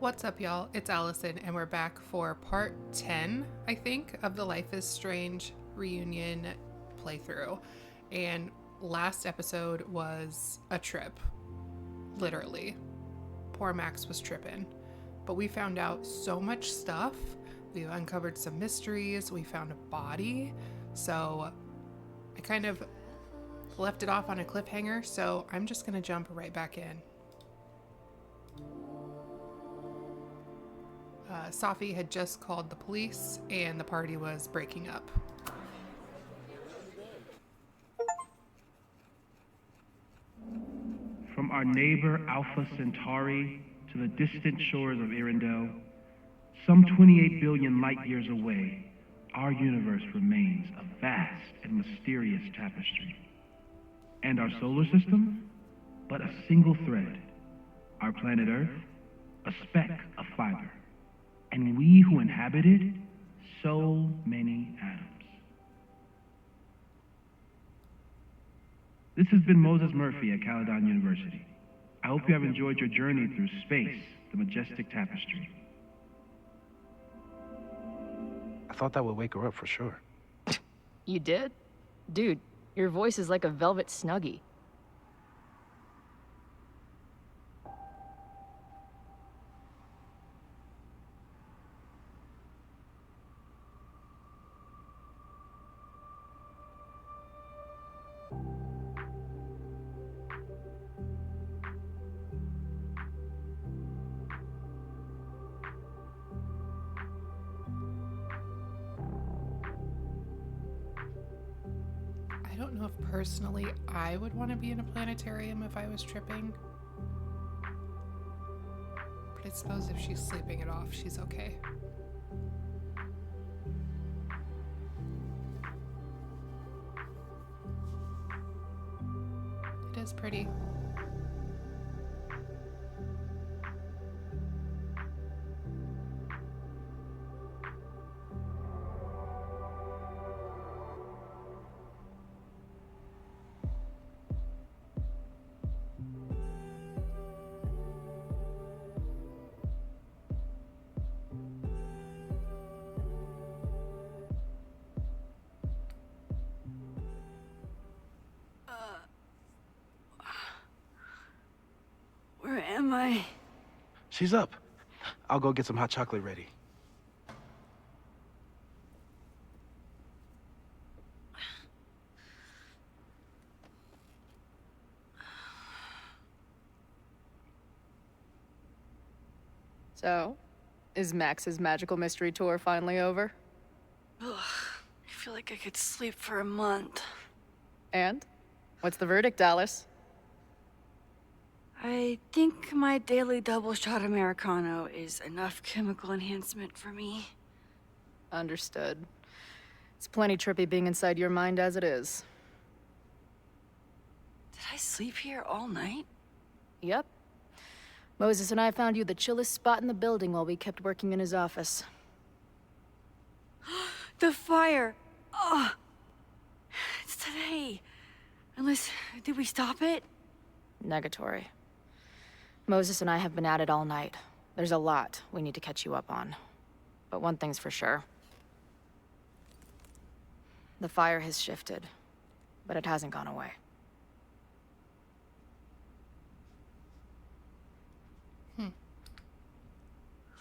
What's up, y'all? It's Allison, and we're back for part 10, I think, of the Life is Strange reunion playthrough. And last episode was a trip, literally. Poor Max was tripping. But we found out so much stuff. We uncovered some mysteries. We found a body. So I kind of left it off on a cliffhanger, so I'm just going to jump right back in. Safi had just called the police and the party was breaking up. From our neighbor Alpha Centauri to the distant shores of Arendelle, some 28 billion light years away, our universe remains a vast and mysterious tapestry. And our solar system? But a single thread. Our planet Earth? A speck of fiber. And we who inhabit it, so many atoms. This has been Moses Murphy at Caledon University. I hope you have enjoyed your journey through space, the majestic tapestry. I thought that would wake her up for sure. You did? Dude, your voice is like a velvet snuggie. I don't know if personally I would want to be in a planetarium if I was tripping. But I suppose if she's sleeping it off, she's okay. It is pretty. Where am I? She's up. I'll go get some hot chocolate ready. So, is Max's magical mystery tour finally over? Ugh, I feel like I could sleep for a month. And? What's the verdict, Dallas? I think my daily double shot Americano is enough chemical enhancement for me. Understood. It's plenty trippy being inside your mind as it is. Did I sleep here all night? Yep. Moses and I found you the chillest spot in the building while we kept working in his office. The fire! Ugh! It's today. Unless, did we stop it? Negatory. Moses and I have been at it all night. There's a lot we need to catch you up on. But one thing's for sure. The fire has shifted, but it hasn't gone away.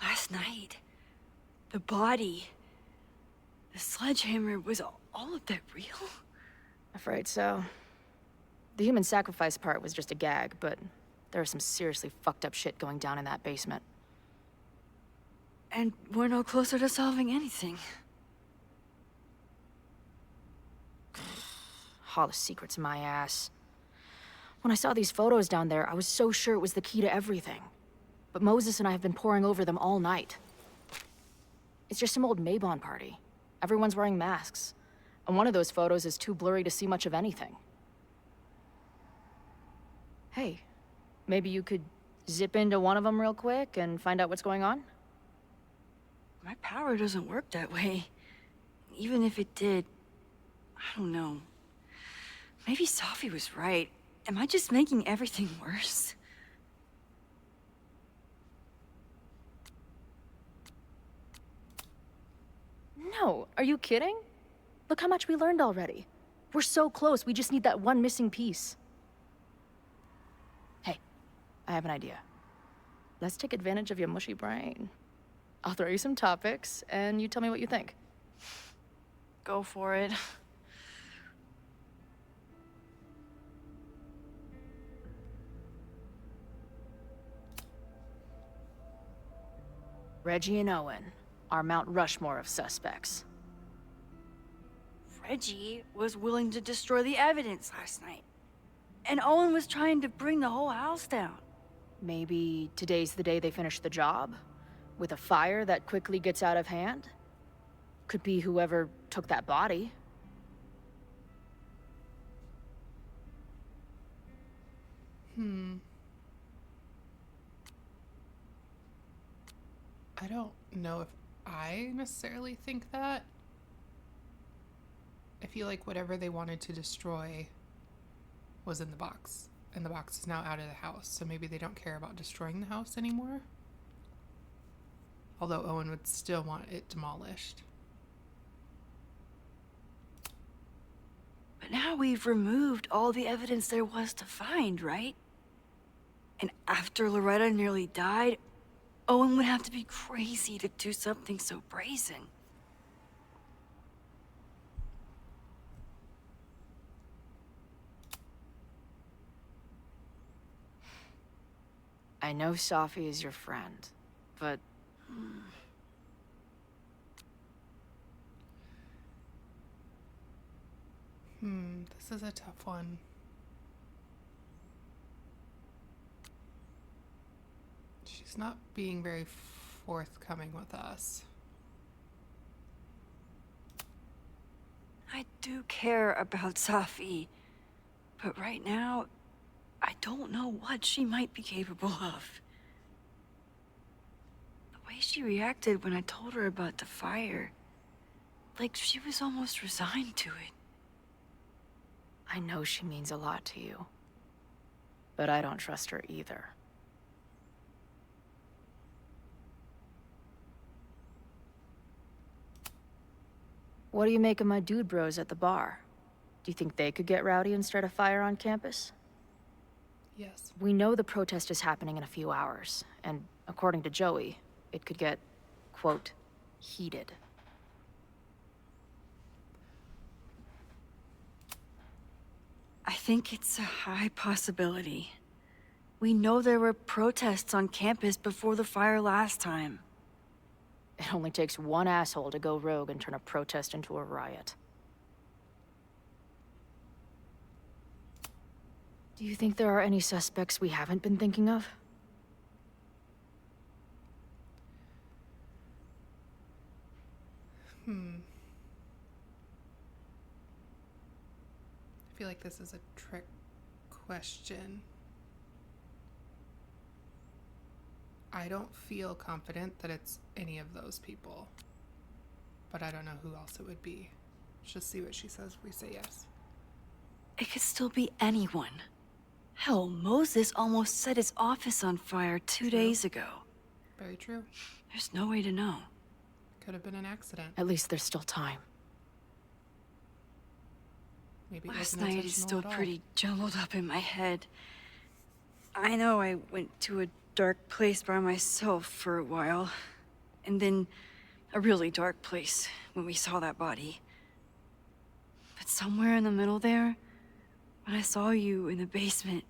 Last night, the body, the sledgehammer, was all of that real? Afraid so. The human sacrifice part was just a gag, but there was some seriously fucked up shit going down in that basement. And we're no closer to solving anything. All the secrets in my ass. When I saw these photos down there, I was so sure it was the key to everything. But Moses and I have been poring over them all night. It's just some old Mabon party. Everyone's wearing masks. And one of those photos is too blurry to see much of anything. Hey, maybe you could zip into one of them real quick and find out what's going on? My power doesn't work that way. Even if it did, I don't know. Maybe Safi was right. Am I just making everything worse? No, are you kidding? Look how much we learned already. We're so close, we just need that one missing piece. Hey, I have an idea. Let's take advantage of your mushy brain. I'll throw you some topics, and you tell me what you think. Go for it. Reggie and Owen, our Mount Rushmore of suspects. Reggie was willing to destroy the evidence last night. And Owen was trying to bring the whole house down. Maybe today's the day they finish the job? With a fire that quickly gets out of hand? Could be whoever took that body. I don't know if I necessarily think that. I feel like whatever they wanted to destroy was in the box, and the box is now out of the house, so maybe they don't care about destroying the house anymore. Although Owen would still want it demolished. But now we've removed all the evidence there was to find, right? And after Loretta nearly died, Owen would have to be crazy to do something so brazen. I know Safi is your friend, but... This is a tough one. She's not being very forthcoming with us. I do care about Safi, but right now, I don't know what she might be capable of. The way she reacted when I told her about the fire, like she was almost resigned to it. I know she means a lot to you. But I don't trust her either. What do you make of my dude bros at the bar? Do you think they could get rowdy and start a fire on campus? Yes. We know the protest is happening in a few hours, and according to Joey, it could get, quote, heated. I think it's a high possibility. We know there were protests on campus before the fire last time. It only takes one asshole to go rogue and turn a protest into a riot. Do you think there are any suspects we haven't been thinking of? I feel like this is a trick question. I don't feel confident that it's any of those people. But I don't know who else it would be. Let's just see what she says if we say yes. It could still be anyone. Hell, Moses almost set his office on fire 2 days ago. Very true. There's no way to know. Could have been an accident. At least there's still time. Maybe it Last wasn't night is intentional still at all. pretty jumbled up in my head. I know I went to a dark place by myself for a while. And then a really dark place when we saw that body. But somewhere in the middle there, when I saw you in the basement,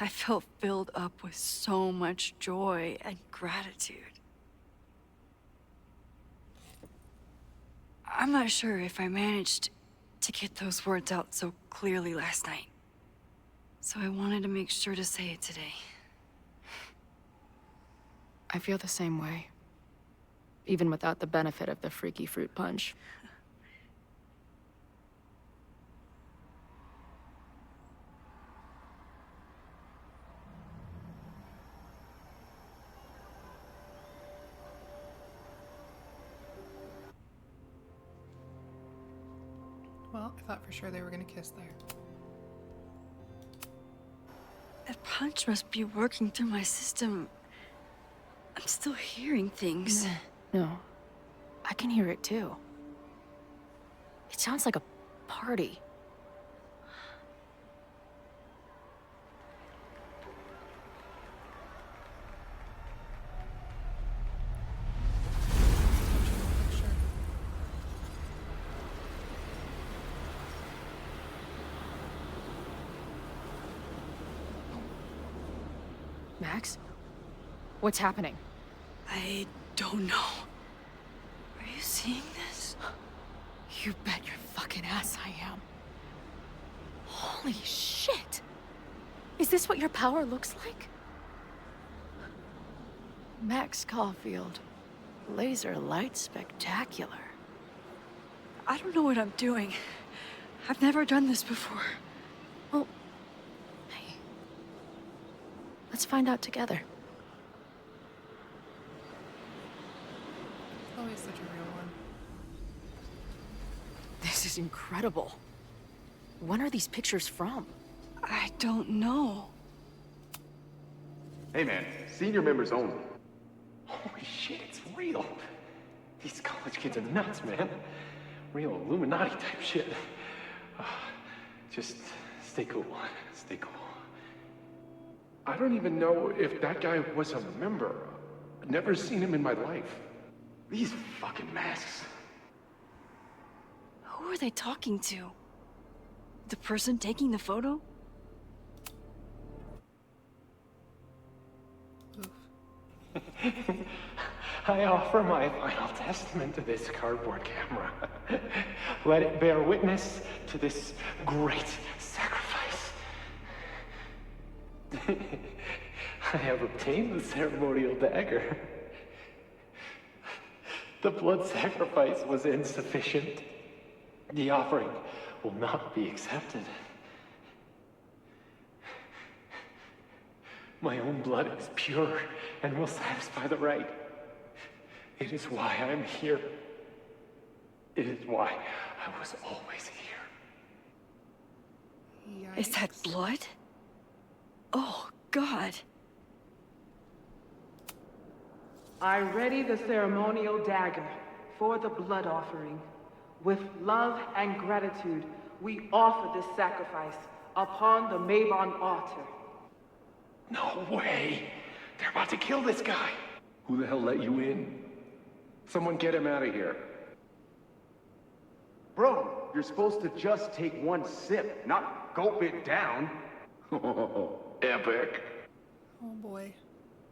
I felt filled up with so much joy and gratitude. I'm not sure if I managed to get those words out so clearly last night. So I wanted to make sure to say it today. I feel the same way. Even without the benefit of the freaky fruit punch. Well, I thought for sure they were gonna kiss there. That punch must be working through my system. I'm still hearing things. No. I can hear it too. It sounds like a party. Max? What's happening? I don't know. Are you seeing this? You bet your fucking ass I am. Holy shit! Is this what your power looks like? Max Caulfield. Laser light spectacular. I don't know what I'm doing. I've never done this before. Well, hey. Let's find out together. Always such a real one. This is incredible. When are these pictures from? I don't know. Hey man, senior members only. Holy shit, it's real. These college kids are nuts, man. Real Illuminati type shit. Just stay cool. Stay cool. I don't even know if that guy was a member. Never seen him in my life. These fucking masks. Who are they talking to? The person taking the photo? I offer my final testament to this cardboard camera. Let it bear witness to this great sacrifice. I have obtained the ceremonial dagger. The blood sacrifice was insufficient. The offering will not be accepted. My own blood is pure and will satisfy the rite. It is why I'm here. It is why I was always here. Is that Yikes. blood? Oh, God. I ready the ceremonial dagger for the blood offering. With love and gratitude, we offer this sacrifice upon the Mabon altar. No way! They're about to kill this guy! Who the hell let you in? Someone get him out of here. Bro, you're supposed to just take one sip, not gulp it down. Oh, epic. Oh boy.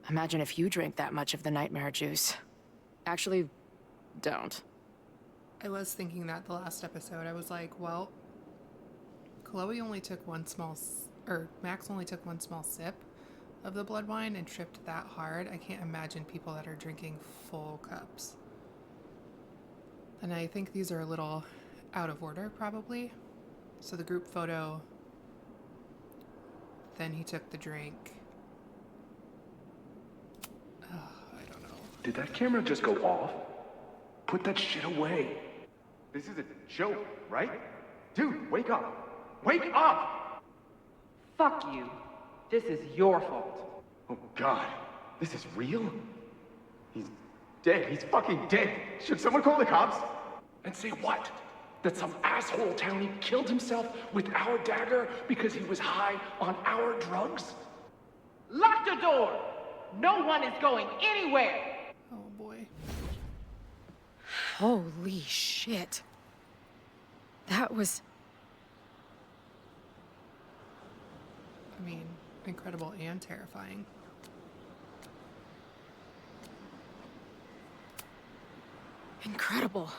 Imagine if you drank that much of the nightmare juice. Actually, don't. I was thinking that the last episode. I was like, well, Chloe only took Max only took one small sip of the blood wine and tripped that hard. I can't imagine people that are drinking full cups. And I think these are a little out of order, probably. So the group photo, then he took the drink. I don't know. Did that camera just go off? Put that shit away. This is a joke, right? Dude, wake up! Wake up! Fuck you. This is your fault. Oh God, this is real? He's dead. He's fucking dead. Should someone call the cops? And say what? That some asshole townie killed himself with our dagger because he was high on our drugs? Lock the door! No one is going anywhere! Oh boy. Holy shit. That was... I mean, incredible and terrifying. incredible.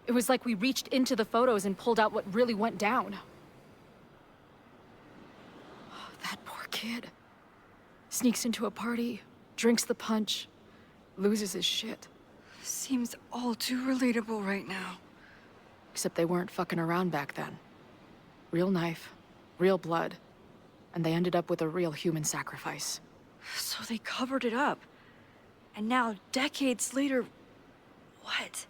It was like we reached into the photos and pulled out what really went down. Oh, that poor kid. Sneaks into a party, drinks the punch, loses his shit. Seems all too relatable right now. Except they weren't fucking around back then. Real knife, real blood, and they ended up with a real human sacrifice. So they covered it up. And now, decades later, what?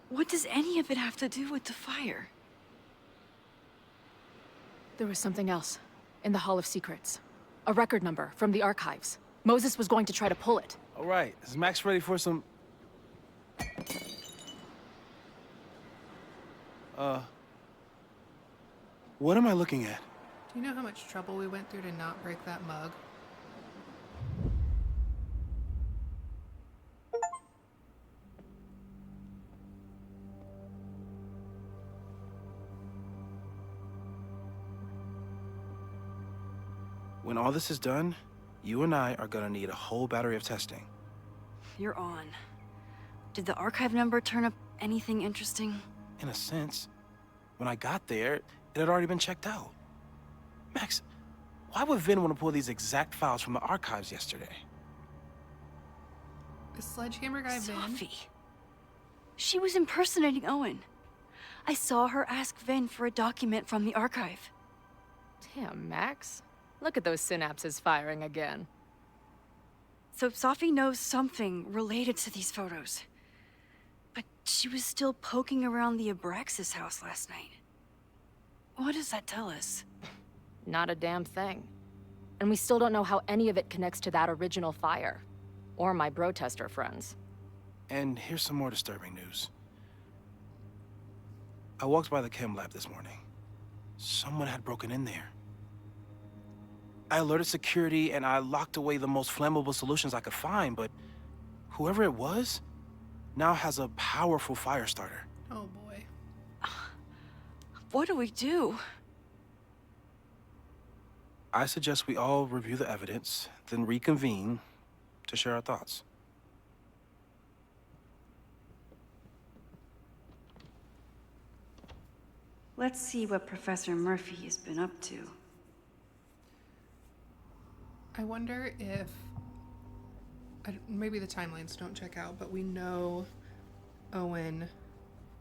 What does any of it have to do with the fire? There was something else in the Hall of Secrets. A record number from the archives. Moses was going to try to pull it. All right, is Max ready for some... What am I looking at? Do you know how much trouble we went through to not break that mug? When all this is done, you and I are gonna need a whole battery of testing. You're on. Did the archive number turn up anything interesting? In a sense. When I got there, it had already been checked out. Max, why would Vin want to pull these exact files from the archives yesterday? The sledgehammer guy Vin? Sophie. She was impersonating Owen. I saw her ask Vin for a document from the archive. Damn, Max. Look at those synapses firing again. So Sophie knows something related to these photos. But she was still poking around the Abraxas house last night. What does that tell us? Not a damn thing. And we still don't know how any of it connects to that original fire. Or my bro-tester friends. And here's some more disturbing news. I walked by the chem lab this morning. Someone had broken in there. I alerted security and I locked away the most flammable solutions I could find, but whoever it was now has a powerful fire starter. Oh boy. What do we do? I suggest we all review the evidence, then reconvene to share our thoughts. Let's see what Professor Murphy has been up to. I wonder if... maybe the timelines don't check out, but we know Owen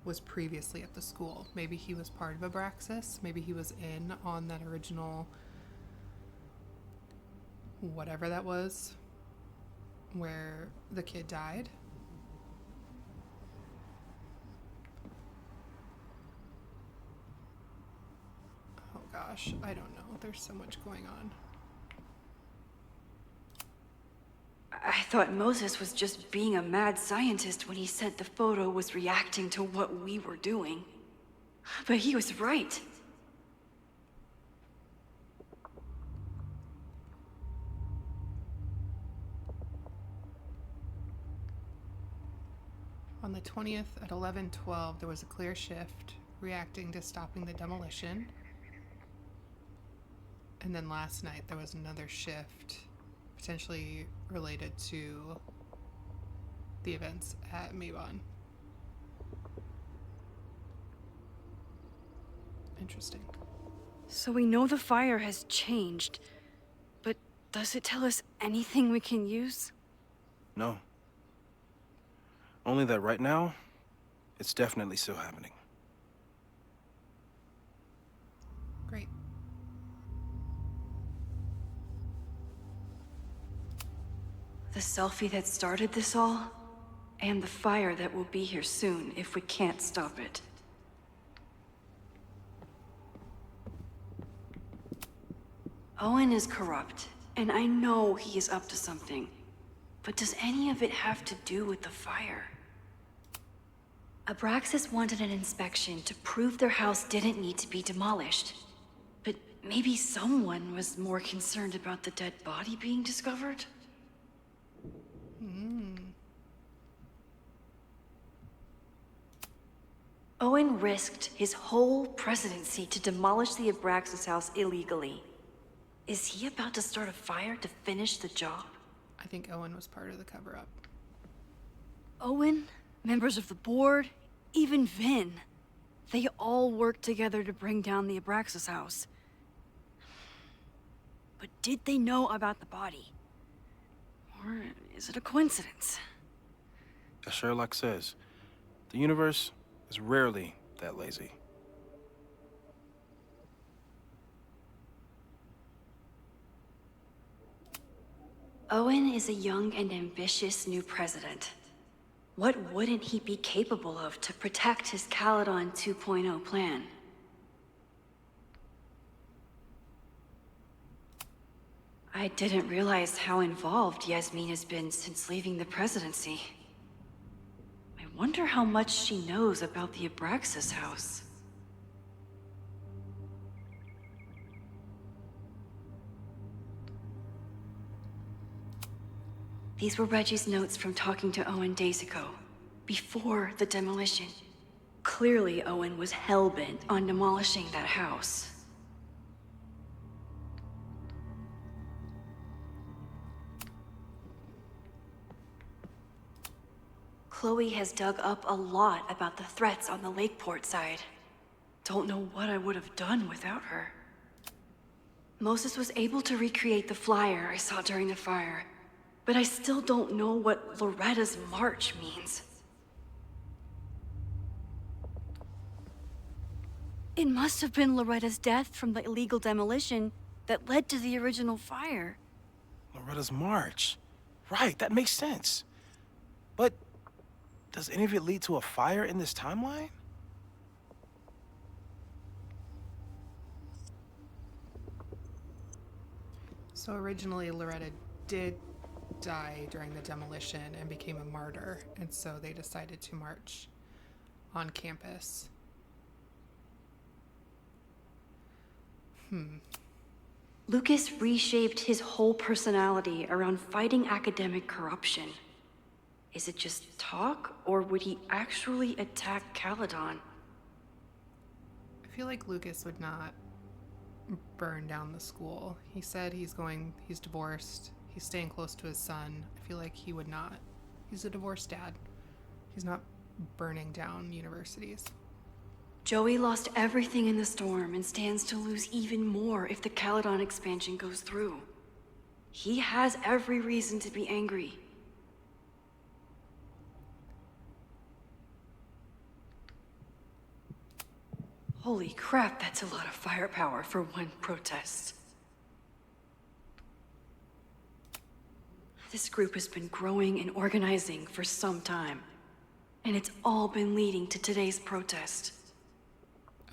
was previously at the school. Maybe he was part of Abraxas. Maybe he was in on that original... whatever that was, where the kid died. Oh gosh, I don't know. There's so much going on. I thought Moses was just being a mad scientist when he said the photo was reacting to what we were doing. But he was right. On the 20th at 11:12, there was a clear shift reacting to stopping the demolition. And then last night there was another shift potentially related to the events at Mabon. Interesting. So we know the fire has changed, but does it tell us anything we can use? No. Only that right now, it's definitely still happening. Great. The selfie that started this all, and the fire that will be here soon if we can't stop it. Owen is corrupt, and I know he is up to something. But does any of it have to do with the fire? Abraxas wanted an inspection to prove their house didn't need to be demolished. But maybe someone was more concerned about the dead body being discovered? Owen risked his whole presidency to demolish the Abraxas house illegally. Is he about to start a fire to finish the job? I think Owen was part of the cover-up. Owen, members of the board, even Vin. They all worked together to bring down the Abraxas house. But did they know about the body? Or is it a coincidence? As Sherlock says, the universe is rarely that lazy. Owen is a young and ambitious new president. What wouldn't he be capable of to protect his Caledon 2.0 plan? I didn't realize how involved Yasmin has been since leaving the presidency. I I wonder how much she knows about the Abraxas house. These were Reggie's notes from talking to Owen days ago, before the demolition. Clearly, Owen was hell-bent on demolishing that house. Chloe has dug up a lot about the threats on the Lakeport side. Don't know what I would have done without her. Moses was able to recreate the flyer I saw during the fire, but I still don't know what Loretta's March means. It must have been Loretta's death from the illegal demolition that led to the original fire. Loretta's March. Right, that makes sense. But does any of it lead to a fire in this timeline? So originally, Loretta did die during the demolition and became a martyr, and so they decided to march on campus. Lucas reshaped his whole personality around fighting academic corruption. Is it just talk, or would he actually attack Caledon? I feel like Lucas would not burn down the school. He said he's divorced, he's staying close to his son. I feel like he would not. He's a divorced dad. He's not burning down universities. Joey lost everything in the storm and stands to lose even more if the Caledon expansion goes through. He has every reason to be angry. Holy crap, that's a lot of firepower for one protest. This group has been growing and organizing for some time, and it's all been leading to today's protest.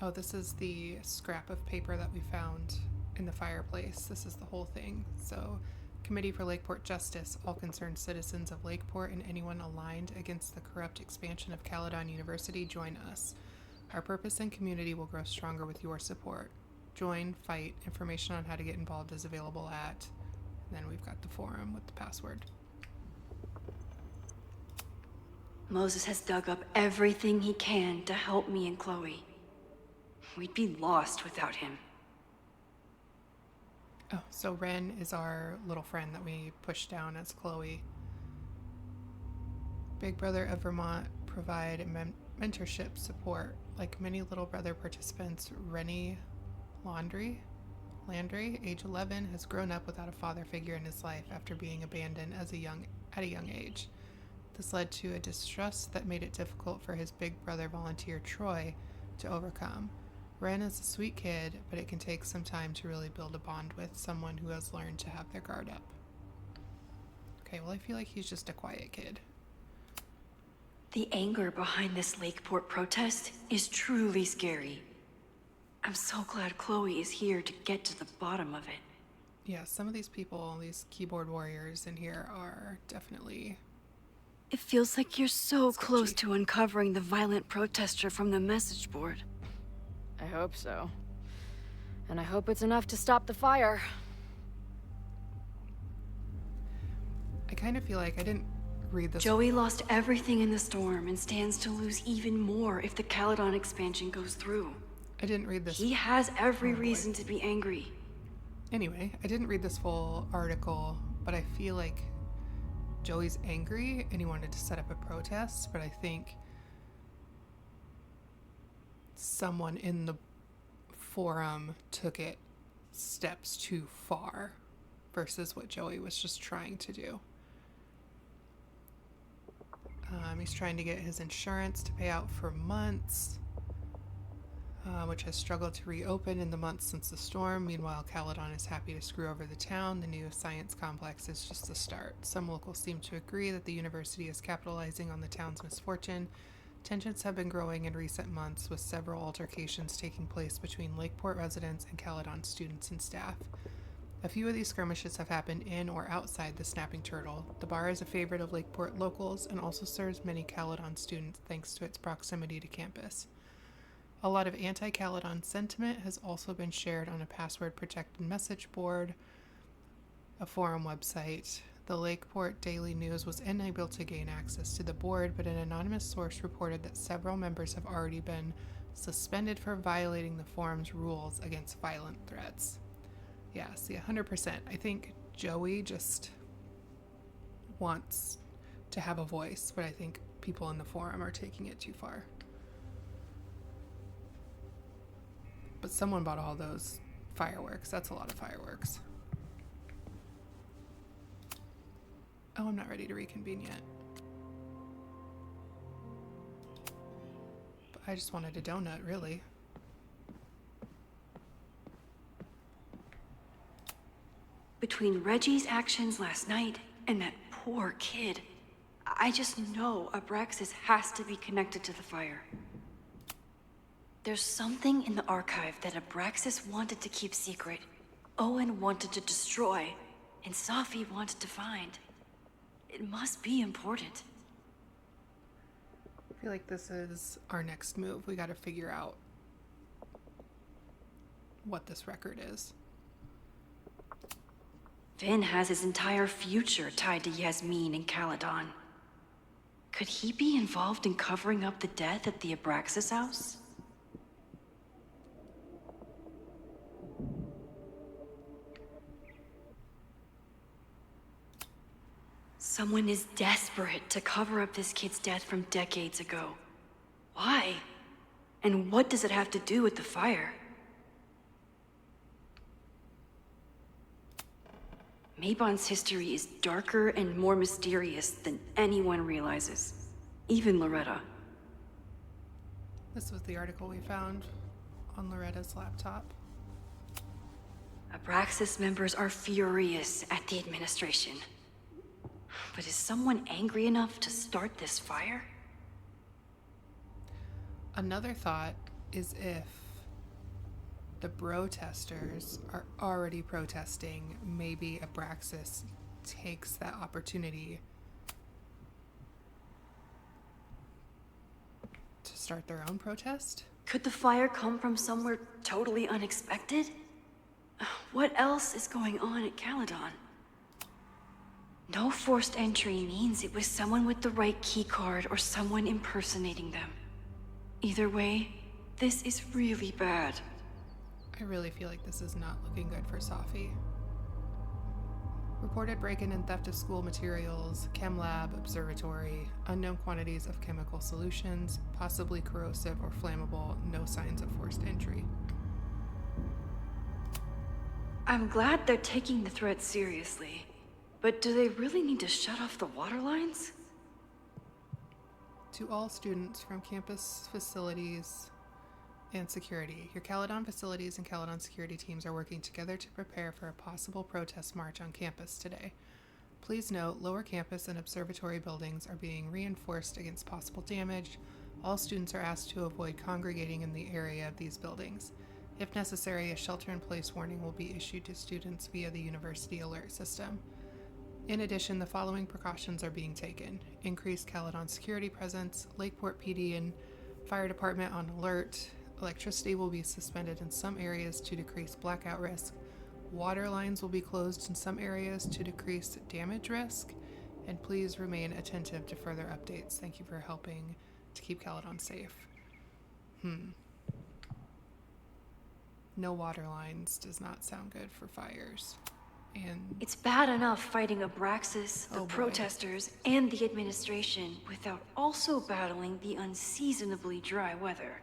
Oh, this is the scrap of paper that we found in the fireplace. This is the whole thing. So, Committee for Lakeport Justice, all concerned citizens of Lakeport and anyone aligned against the corrupt expansion of Caledon University, join us. Our purpose and community will grow stronger with your support. Join, fight, information on how to get involved is available at, and then we've got the forum with the password. Moses has dug up everything he can to help me and Chloe. We'd be lost without him. Oh, so Ren is our little friend that we pushed down as Chloe. Big Brother of Vermont provide mentorship support. Like many Little Brother participants, Rennie Landry, age 11, has grown up without a father figure in his life after being abandoned at a young age. This led to a distrust that made it difficult for his big brother volunteer Troy to overcome. Ren is a sweet kid, but it can take some time to really build a bond with someone who has learned to have their guard up. Okay, well, I feel like he's just a quiet kid. The anger behind this Lakeport protest is truly scary. I'm so glad Chloe is here to get to the bottom of it. Yeah, some of these people, these keyboard warriors in here are definitely... It feels like you're so sketchy. close to uncovering the violent protester from the message board. I hope so. And I hope it's enough to stop the fire. I kind of feel like I didn't read this. Joey lost everything in the storm and stands to lose even more if the Caledon expansion goes through. I didn't read this. He has every reason to be angry. Anyway, I didn't read this full article, but I feel like Joey's angry and he wanted to set up a protest, but I think someone in the forum took it steps too far versus what Joey was just trying to do. He's trying to get his insurance to pay out for months, which has struggled to reopen in the months since the storm. Meanwhile, Caledon is happy to screw over the town. The new science complex is just the start. Some locals seem to agree that the university is capitalizing on the town's misfortune. Tensions have been growing in recent months, with several altercations taking place between Lakeport residents and Caledon students and staff. A few of these skirmishes have happened in or outside the Snapping Turtle. The bar is a favorite of Lakeport locals and also serves many Caledon students thanks to its proximity to campus. A lot of anti-Caledon sentiment has also been shared on a password-protected message board, a forum website. The Lakeport Daily News was unable to gain access to the board, but an anonymous source reported that several members have already been suspended for violating the forum's rules against violent threats. Yeah, see, 100%. I think Joey just wants to have a voice, but I think people in the forum are taking it too far. But someone bought all those fireworks. That's a lot of fireworks. Oh, I'm not ready to reconvene yet. But I just wanted a donut, really. Between Reggie's actions last night and that poor kid, I just know Abraxas has to be connected to the fire. There's something in the archive that Abraxas wanted to keep secret, Owen wanted to destroy, and Safi wanted to find. It must be important. I feel like this is our next move. We gotta figure out what this record is. Finn has his entire future tied to Yasmin and Caledon. Could he be involved in covering up the death at the Abraxas house? Someone is desperate to cover up this kid's death from decades ago. Why? And what does it have to do with the fire? Mabon's history is darker and more mysterious than anyone realizes. Even Loretta. This was the article we found on Loretta's laptop. Abraxas members are furious at the administration. But is someone angry enough to start this fire? Another thought is if the protesters are already protesting, maybe Abraxas takes that opportunity to start their own protest? Could the fire come from somewhere totally unexpected? What else is going on at Caledon? No forced entry means it was someone with the right keycard or someone impersonating them. Either way, this is really bad. I really feel like this is not looking good for Safi. Reported break-in and theft of school materials, chem lab, observatory, unknown quantities of chemical solutions, possibly corrosive or flammable, no signs of forced entry. I'm glad they're taking the threat seriously. But do they really need to shut off the water lines? To all students from campus facilities and security, your Caledon facilities and Caledon security teams are working together to prepare for a possible protest march on campus today. Please note, lower campus and observatory buildings are being reinforced against possible damage. All students are asked to avoid congregating in the area of these buildings. If necessary, a shelter-in-place warning will be issued to students via the university alert system. In addition, the following precautions are being taken. Increased Caledon security presence, Lakeport PD and Fire Department on alert. Electricity will be suspended in some areas to decrease blackout risk. Water lines will be closed in some areas to decrease damage risk. And please remain attentive to further updates. Thank you for helping to keep Caledon safe. No water lines does not sound good for fires. And it's bad enough fighting Abraxas, the Oh, boy. protesters, and the administration without also battling the unseasonably dry weather.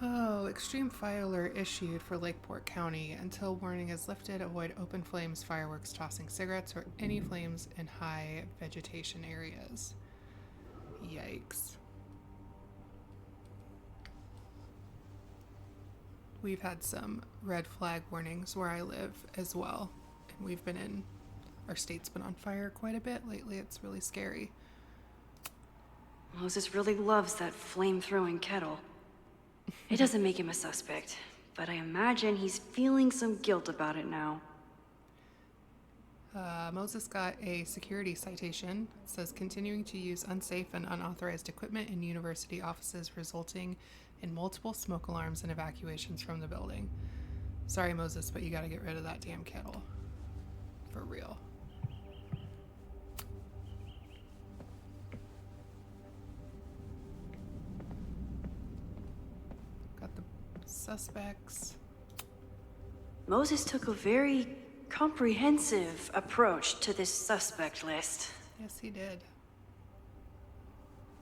oh, extreme fire alert issued for Lakeport County. Until warning is lifted, avoid open flames, fireworks, tossing cigarettes, or any flames in high vegetation areas. Yikes. We've had some red flag warnings where I live as well. And our state's been on fire quite a bit lately. It's really scary. Moses really loves that flame-throwing kettle. It doesn't make him a suspect, but I imagine he's feeling some guilt about it now. Moses got a security citation. It says continuing to use unsafe and unauthorized equipment in university offices, resulting in multiple smoke alarms and evacuations from the building. Sorry, Moses, but you gotta get rid of that damn kettle. For real. Got the suspects. Moses took a very comprehensive approach to this suspect list. Yes, he did.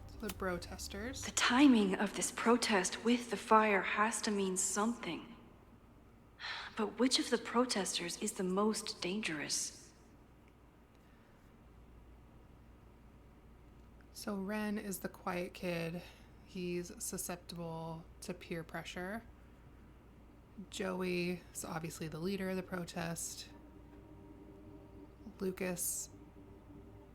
So the protesters. The timing of this protest with the fire has to mean something. But which of the protesters is the most dangerous? So Ren is the quiet kid. He's susceptible to peer pressure. Joey is obviously the leader of the protest. Lucas,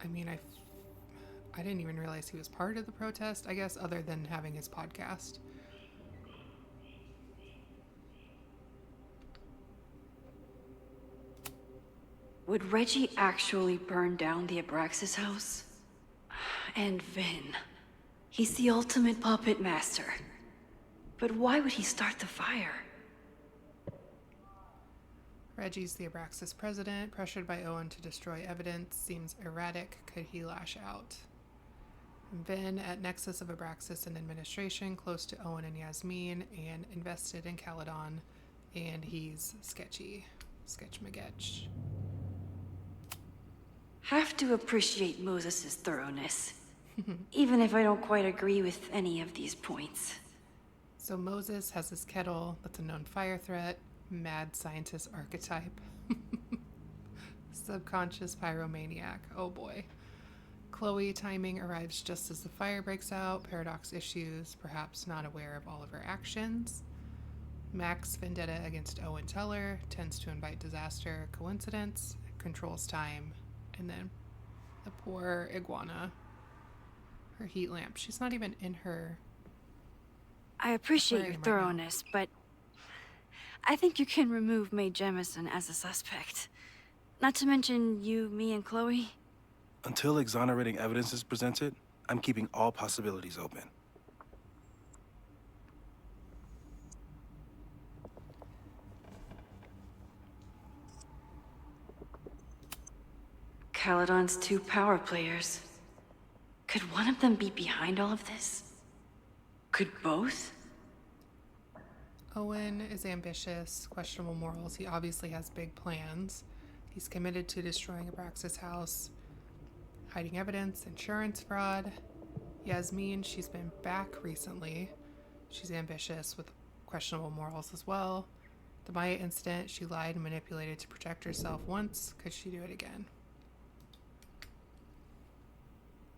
I mean, I didn't even realize he was part of the protest, I guess, other than having his podcast. Would Reggie actually burn down the Abraxas house? And Vin. He's the ultimate puppet master. But why would he start the fire? Reggie's the Abraxas president, pressured by Owen to destroy evidence. Seems erratic. Could he lash out? Vin at nexus of Abraxas and administration, close to Owen and Yasmin, and invested in Caledon. And he's sketchy. Sketch-magetch. Have to appreciate Moses' thoroughness. Even if I don't quite agree with any of these points. So Moses has this kettle that's a known fire threat. Mad scientist archetype. Subconscious pyromaniac. Oh boy. Chloe timing arrives just as the fire breaks out. Paradox issues, perhaps not aware of all of her actions. Max vendetta against Owen Teller, tends to invite disaster. Coincidence, controls time. And then the poor iguana. Her heat lamp. She's not even in her... I appreciate your aquarium right thoroughness, but I think you can remove Mae Jemison as a suspect. Not to mention you, me, and Chloe. Until exonerating evidence is presented, I'm keeping all possibilities open. Caledon's two power players. Could one of them be behind all of this? Could both? Owen is ambitious, questionable morals. He obviously has big plans. He's committed to destroying Abraxas' house, hiding evidence, insurance fraud. Yasmin, she's been back recently. She's ambitious with questionable morals as well. The Maya incident, she lied and manipulated to protect herself once. Could she do it again?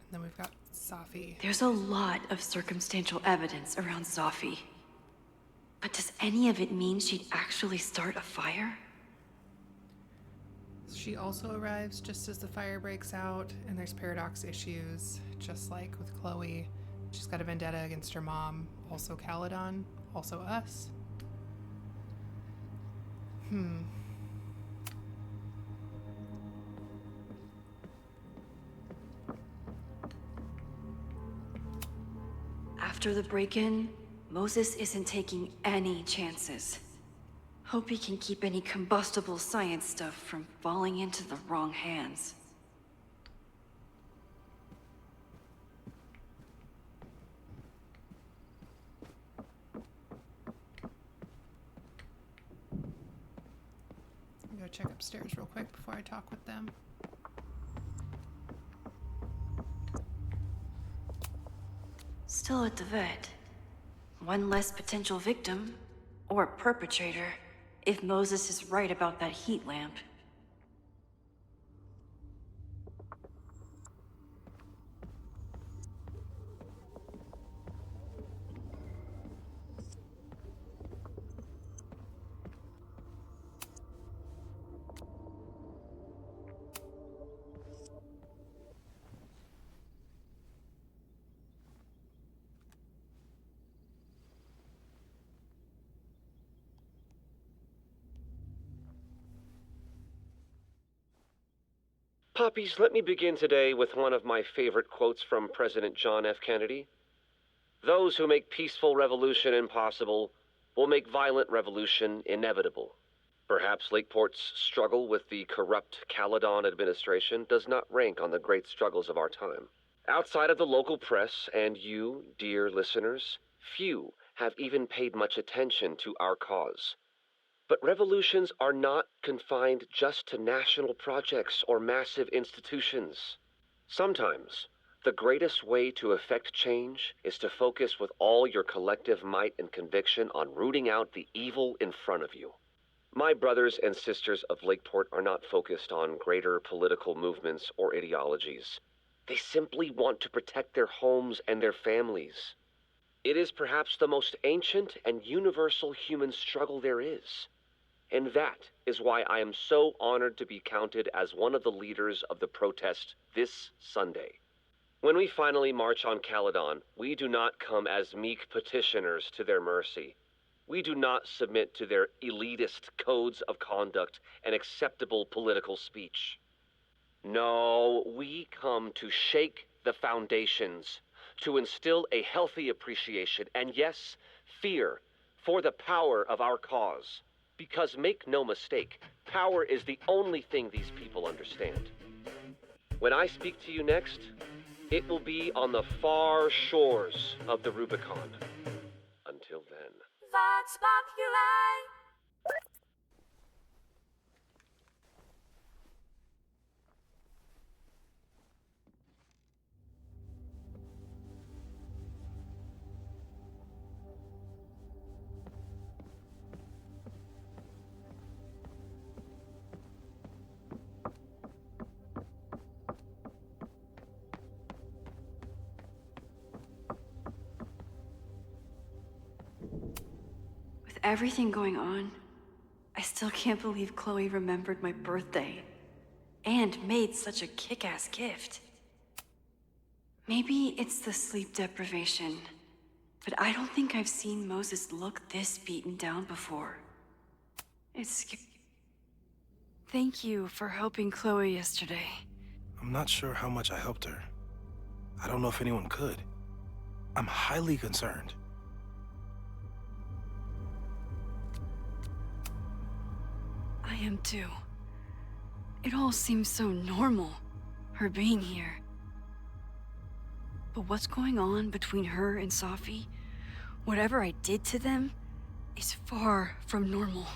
And then we've got Safi. There's a lot of circumstantial evidence around Safi. But does any of it mean she'd actually start a fire? She also arrives just as the fire breaks out, and there's paradox issues, just like with Chloe. She's got a vendetta against her mom, also Caledon, also us. After the break-in, Moses isn't taking any chances. Hope he can keep any combustible science stuff from falling into the wrong hands. I'll go check upstairs real quick before I talk with them. Still at the vet. One less potential victim, or perpetrator, if Moses is right about that heat lamp. Poppies, let me begin today with one of my favorite quotes from President John F. Kennedy. Those who make peaceful revolution impossible will make violent revolution inevitable. Perhaps Lakeport's struggle with the corrupt Caledon administration does not rank on the great struggles of our time. Outside of the local press and you, dear listeners, few have even paid much attention to our cause. But revolutions are not confined just to national projects or massive institutions. Sometimes, the greatest way to effect change is to focus with all your collective might and conviction on rooting out the evil in front of you. My brothers and sisters of Lakeport are not focused on greater political movements or ideologies. They simply want to protect their homes and their families. It is perhaps the most ancient and universal human struggle there is. And that is why I am so honored to be counted as one of the leaders of the protest this Sunday. When we finally march on Caledon, we do not come as meek petitioners to their mercy. We do not submit to their elitist codes of conduct and acceptable political speech. No, we come to shake the foundations, to instill a healthy appreciation and, yes, fear for the power of our cause. Because make no mistake, power is the only thing these people understand. When I speak to you next, it will be on the far shores of the Rubicon. Until then. Vox Populi. Everything going on, I still can't believe Chloe remembered my birthday and made such a kick-ass gift. Maybe it's the sleep deprivation, but I don't think I've seen Moses look this beaten down before. Thank you for helping Chloe yesterday. I'm not sure how much I helped her. I don't know if anyone could. I'm highly concerned. I am too. It all seems so normal, her being here. But what's going on between her and Safi, whatever I did to them, is far from normal.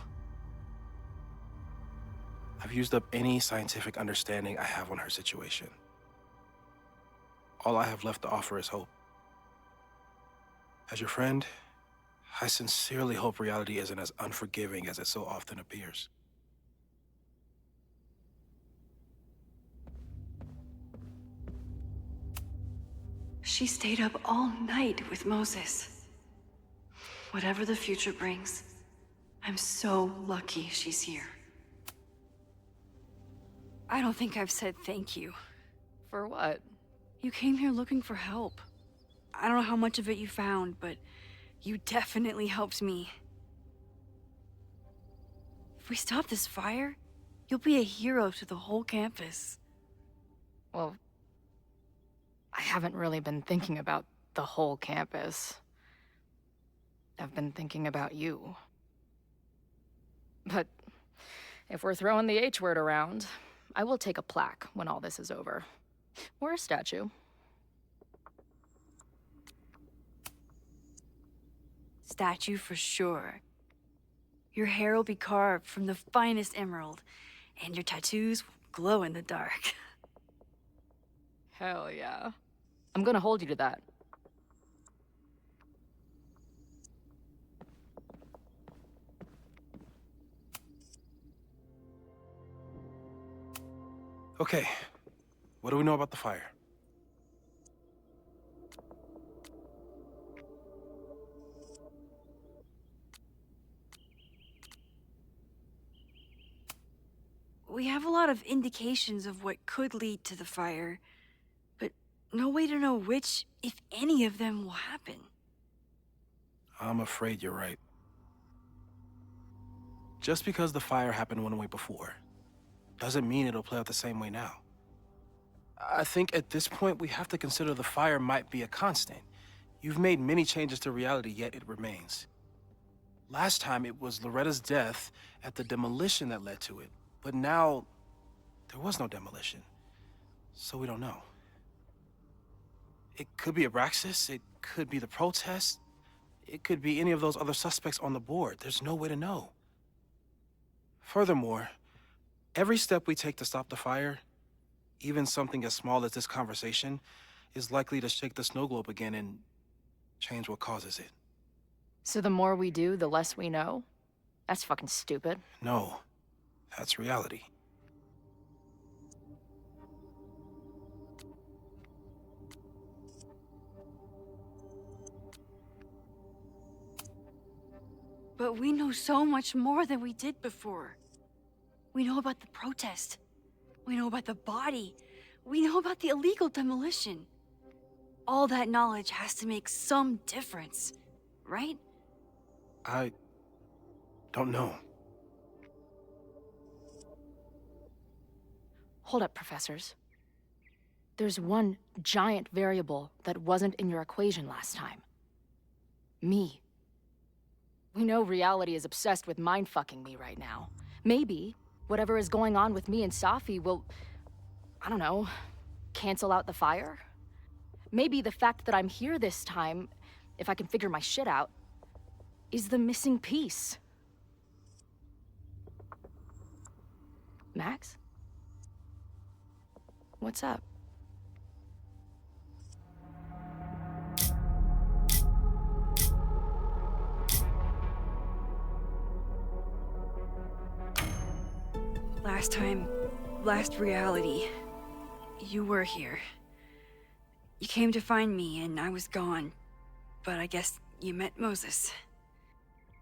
I've used up any scientific understanding I have on her situation. All I have left to offer is hope. As your friend, I sincerely hope reality isn't as unforgiving as it so often appears. She stayed up all night with Moses. Whatever the future brings, I'm so lucky she's here. I don't think I've said thank you. For what? You came here looking for help. I don't know how much of it you found, but you definitely helped me. If we stop this fire, you'll be a hero to the whole campus. Well, I haven't really been thinking about the whole campus. I've been thinking about you. But if we're throwing the H word around, I will take a plaque when all this is over. Or a statue. Statue for sure. Your hair will be carved from the finest emerald, and your tattoos will glow in the dark. Hell yeah. I'm gonna hold you to that. Okay, what do we know about the fire? We have a lot of indications of what could lead to the fire, but no way to know which, if any of them, will happen. I'm afraid you're right. Just because the fire happened one way before, doesn't mean it'll play out the same way now. I think at this point we have to consider the fire might be a constant. You've made many changes to reality, yet it remains. Last time it was Loretta's death at the demolition that led to it. But now, there was no demolition. So we don't know. It could be Abraxas, it could be the protest, it could be any of those other suspects on the board. There's no way to know. Furthermore, every step we take to stop the fire, even something as small as this conversation, is likely to shake the snow globe again and change what causes it. So the more we do, the less we know? That's fucking stupid. No, that's reality. But we know so much more than we did before. We know about the protest. We know about the body. We know about the illegal demolition. All that knowledge has to make some difference, right? I don't know. Hold up, professors. There's one giant variable that wasn't in your equation last time. Me. We know reality is obsessed with mind-fucking me right now. Maybe whatever is going on with me and Safi will, I don't know, cancel out the fire? Maybe the fact that I'm here this time, if I can figure my shit out, is the missing piece. Max? What's up? Last reality, you were here. You came to find me and I was gone, but I guess you met Moses.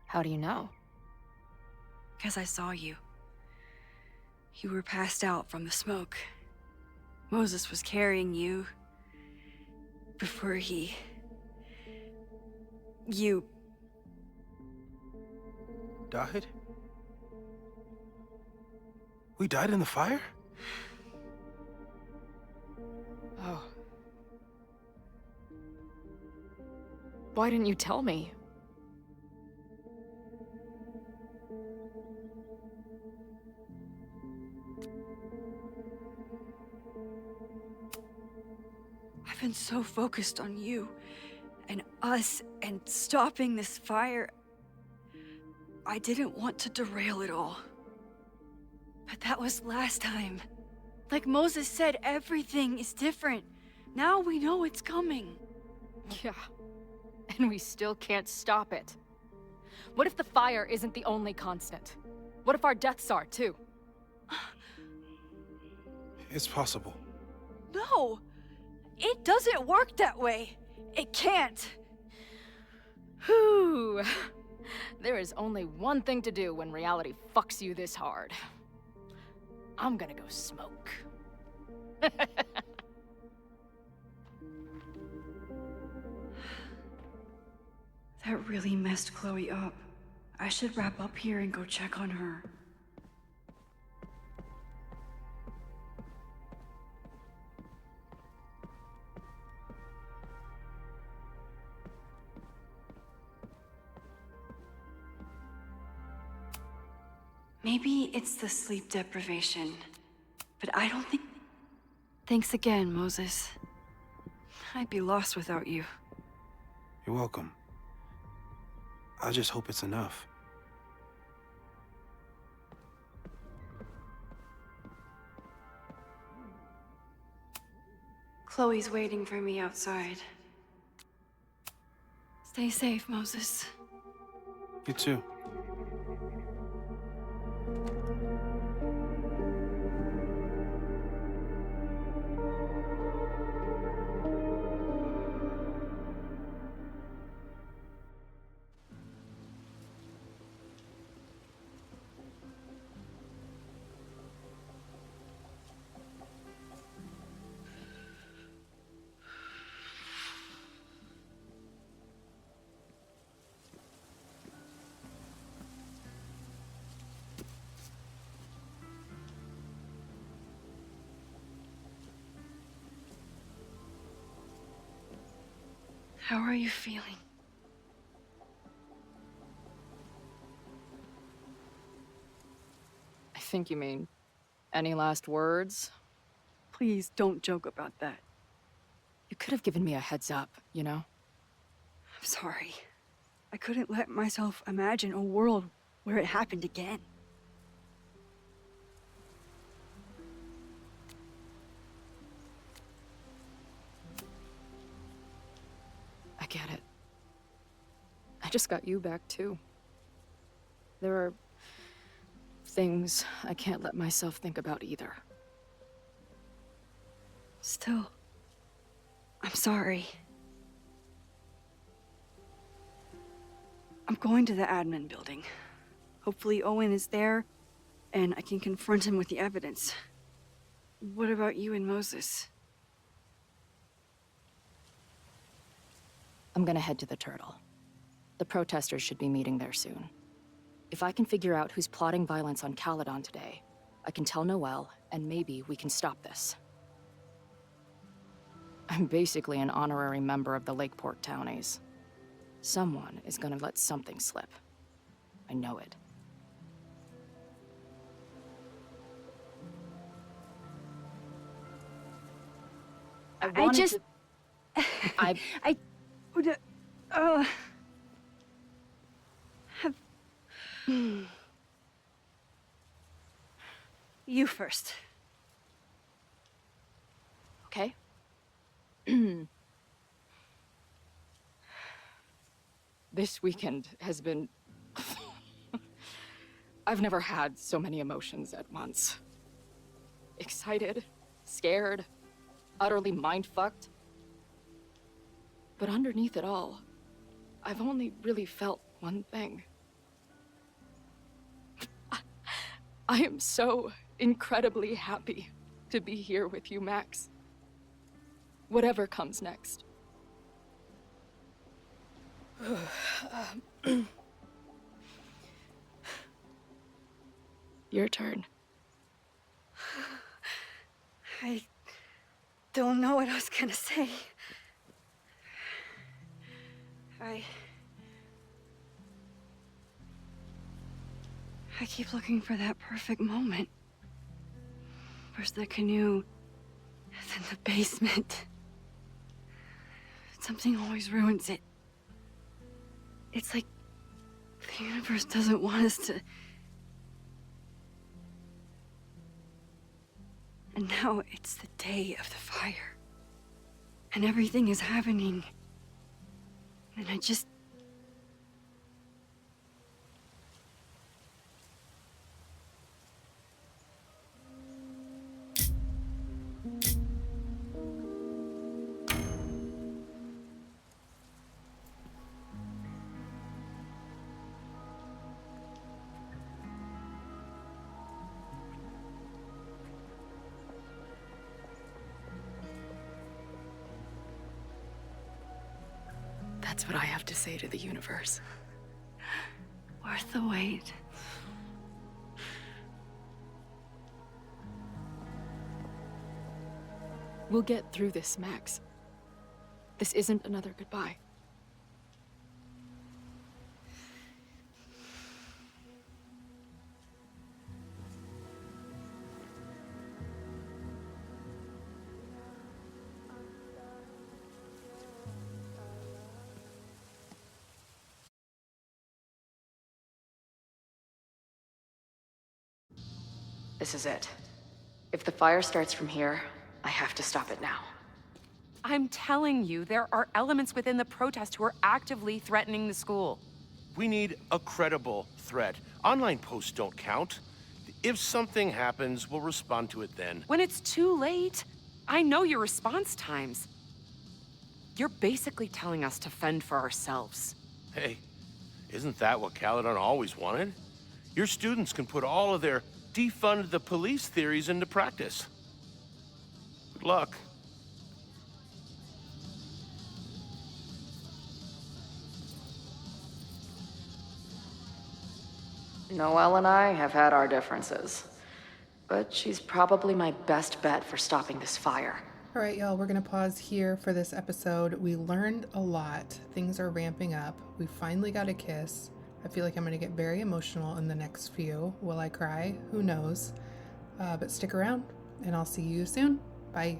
How do you know? 'Cause I saw you. You were passed out from the smoke. Moses was carrying you before you Died? We died in the fire? Oh. Why didn't you tell me? I've been so focused on you and us and stopping this fire. I didn't want to derail it all. But that was last time. Like Moses said, everything is different. Now we know it's coming. Yeah. And we still can't stop it. What if the fire isn't the only constant? What if our deaths are, too? It's possible. No! It doesn't work that way. It can't. Whew. There is only one thing to do when reality fucks you this hard. I'm gonna go smoke. That really messed Chloe up. I should wrap up here and go check on her. Maybe it's the sleep deprivation, but I don't think... Thanks again, Moses. I'd be lost without you. You're welcome. I just hope it's enough. Chloe's waiting for me outside. Stay safe, Moses. You too. How are you feeling? I think you mean, any last words? Please don't joke about that. You could have given me a heads up, you know? I'm sorry. I couldn't let myself imagine a world where it happened again. I get it. I just got you back, too. There are things I can't let myself think about either. Still, I'm sorry. I'm going to the admin building. Hopefully Owen is there, and I can confront him with the evidence. What about you and Moses? I'm gonna head to the Turtle. The protesters should be meeting there soon. If I can figure out who's plotting violence on Caledon today, I can tell Noelle, and maybe we can stop this. I'm basically an honorary member of the Lakeport Townies. Someone is gonna let something slip. I know it. I would, have... You first. Okay. This weekend has been... I've never had so many emotions at once. Excited, scared, utterly mind-fucked. But underneath it all, I've only really felt one thing. I am so incredibly happy to be here with you, Max. Whatever comes next. Your turn. I don't know what I was gonna say. I keep looking for that perfect moment. First the canoe, then the basement. Something always ruins it. It's like the universe doesn't want us to... And now it's the day of the fire. And everything is happening. And I just... That's what I have to say to the universe. Worth the wait. We'll get through this, Max. This isn't another goodbye. This is it. If the fire starts from here, I have to stop it now. I'm telling you, there are elements within the protest who are actively threatening the school. We need a credible threat. Online posts don't count. If something happens, we'll respond to it then. When it's too late, I know your response times. You're basically telling us to fend for ourselves. Hey, isn't that what Caledon always wanted? Your students can put all of their defund the police theories into practice. Good luck. Noelle and I have had our differences, but she's probably my best bet for stopping this fire. All right, y'all, we're going to pause here for this episode. We learned a lot. Things are ramping up. We finally got a kiss. I feel like I'm going to get very emotional in the next few. Will I cry? Who knows? But stick around, and I'll see you soon. Bye.